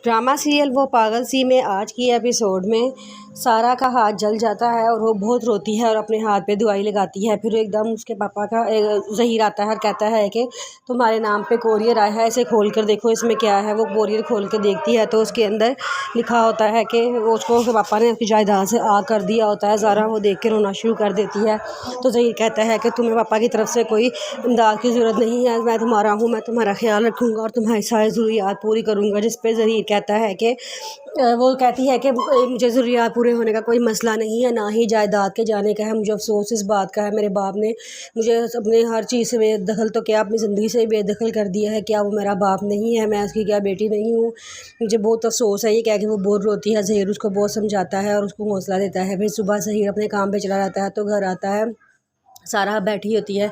Drama serial वो पागल सी में आज की एपिसोड में सारा का हाथ जल जाता है और वो बहुत रोती है और अपने हाथ पे दवाई लगाती है। फिर एकदम उसके पापा का ज़हीर आता है और कहता है कि तुम्हारे नाम पे कोरियर आया है, इसे खोल कर देखो इसमें क्या है। वो कोरियर खोल कर देखती है तो उसके अंदर लिखा होता है कि वो उसके पापा ने उसकी जायदाद से आ कर दिया होता है। ज़ारा वो देख के रोना शुरू कर देती है तो ज़हीर कहता है कि तुम्हें पापा की तरफ से कोई इमदाद की ज़रूरत नहीं है, मैं तुम्हारा हूँ, मैं तुम्हारा ख्याल रखूँगा और तुम्हारी सारी ज़रूरियात पूरी करूँगा। जिस पे ज़हीर कहता है कि वो कहती है कि मुझे ज़रूरियात पूरे होने का कोई मसला नहीं है, ना ही जायदाद के जाने का है। मुझे अफसोस इस बात का है, मेरे बाप ने मुझे अपने हर चीज़ से बेदखल तो क्या अपनी ज़िंदगी से ही बेदखल कर दिया है। क्या वो मेरा बाप नहीं है? मैं उसकी क्या बेटी नहीं हूँ? मुझे बहुत अफसोस है। ये कह के वो बहुत रोती है। ज़हीर उसको बहुत समझाता है और उसको हौसला देता है। फिर सुबह ज़हीर अपने काम पे चला जाता है तो घर आता है, सारा बैठी होती है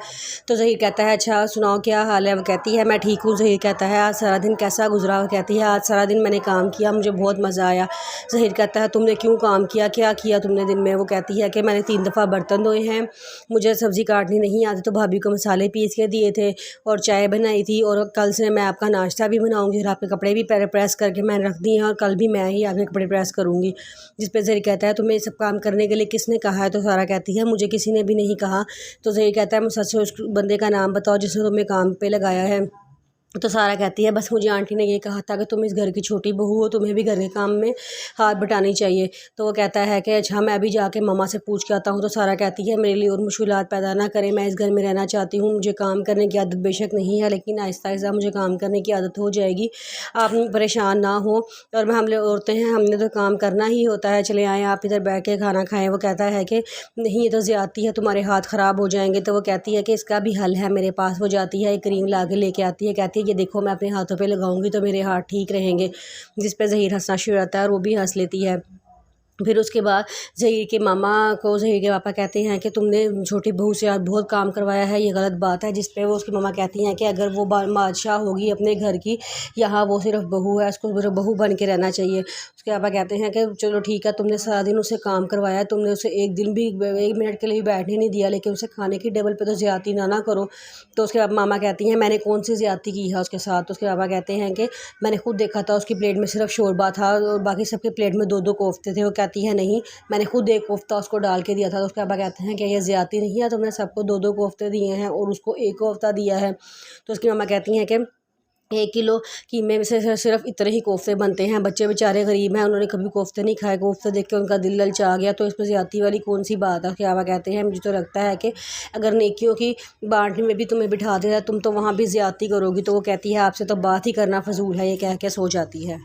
तो ज़हीर कहता है अच्छा सुनाओ क्या हाल है। वो कहती है मैं ठीक हूँ। ज़हीर कहता है आज सारा दिन कैसा गुजरा? वो कहती है आज सारा दिन मैंने काम किया, मुझे बहुत मज़ा आया। ज़हीर कहता है तुमने क्यों काम किया, क्या किया तुमने दिन में? वो कहती है कि मैंने 3 दफ़ा बर्तन धोए हैं, मुझे सब्ज़ी काटनी नहीं आती तो भाभी को मसाले पीस के दिए थे और चाय बनाई थी, और कल से मैं आपका नाश्ता भी बनाऊँगी और आपके कपड़े भी प्रेस करके मैंने रख दिए हैं और कल भी मैं ही आपके कपड़े प्रेस करूँगी। जिस पर ज़हीर कहता है तुम्हें सब काम करने के लिए किसने कहा है? तो सारा कहती है मुझे किसी ने भी नहीं कहा। तो ज़हीर कहता है मुझसे उस बंदे का नाम बताओ जिसने तुम्हें काम पे लगाया है। तो सारा कहती है बस मुझे आंटी ने ये कहा था कि तुम इस घर की छोटी बहू हो, तुम्हें भी घर के काम में हाथ बटानी चाहिए। तो वो कहता है कि अच्छा मैं अभी जाके मम्मा से पूछ के आता हूँ। तो सारा कहती है मेरे लिए और मुश्किलात पैदा ना करें, मैं इस घर में रहना चाहती हूँ, मुझे काम करने की आदत बेशक नहीं है लेकिन आहिस्ता आहिस्ता मुझे काम करने की आदत हो जाएगी, आप परेशान ना हो। और हम लोग औरतें हैं, हमने तो काम करना ही होता है, चले आएँ आप इधर बैठ के खाना खाएँ। वो कहता है कि नहीं ये तो ज़्यादती है, तुम्हारे हाथ ख़राब हो जाएंगे। तो वो कहती है कि इसका भी हल है मेरे पास। वो जाती है एक क्रीम ला के लेके आती है, कहती है ये देखो मैं अपने हाथों पे लगाऊंगी तो मेरे हाथ ठीक रहेंगे। जिस पे ज़हीर हंसना शुरू होता है और वो भी हंस लेती है। फिर उसके बाद ज़हीर के मामा को ज़हीर के पापा कहते हैं कि तुमने छोटी बहू से आज बहुत काम करवाया है, ये गलत बात है। जिस पे वो उसकी मामा कहती हैं कि अगर वो बादशाह होगी अपने घर की, यहाँ वो सिर्फ बहू है, उसको सिर्फ बहू बन के रहना चाहिए। उसके पापा कहते हैं कि चलो ठीक है, तुमने सारा दिन उसे काम करवाया, तुमने उसे एक दिन भी 1 मिनट के लिए भी बैठने नहीं दिया, लेकिन उसे खाने की टेबल पर तो ज़्यादती ना करो। तो उसके मामा कहती हैं मैंने कौन सी ज़्यादती की है उसके साथ? तो उसके पापा कहते हैं कि मैंने खुद देखा था उसकी प्लेट में सिर्फ शोरबा था और बाकी सबके प्लेट में 2-2 कोफ्ते थे। वो कहती है नहीं मैंने खुद एक कोफ्ता उसको डाल के दिया था। तो उसके पापा कहते हैं कि ये ज़्यादती नहीं है, तुमने सबको 2-2 कोफ्ते दिए हैं और उसको 1 कोफ्ता दिया है। तो उसकी मम्मा कहती हैं कि 1 किलो कीमे में से सिर्फ इतने ही कोफ्ते बनते हैं, बच्चे बेचारे गरीब हैं, उन्होंने कभी कोफ्ते नहीं खाए, कोफ्ते देख के उनका दिल ललचा गया, तो इसमें ज़्यादती वाली कौन सी बात है? उसके पापा कहते हैं मुझे तो लगता है कि अगर नेकियों की बांटने में भी तुम्हें बिठा दिया तुम तो वहाँ भी ज़्यादती करोगी। तो वो कहती है आपसे तो बात ही करना फजूल है, ये कह के सो जाती है।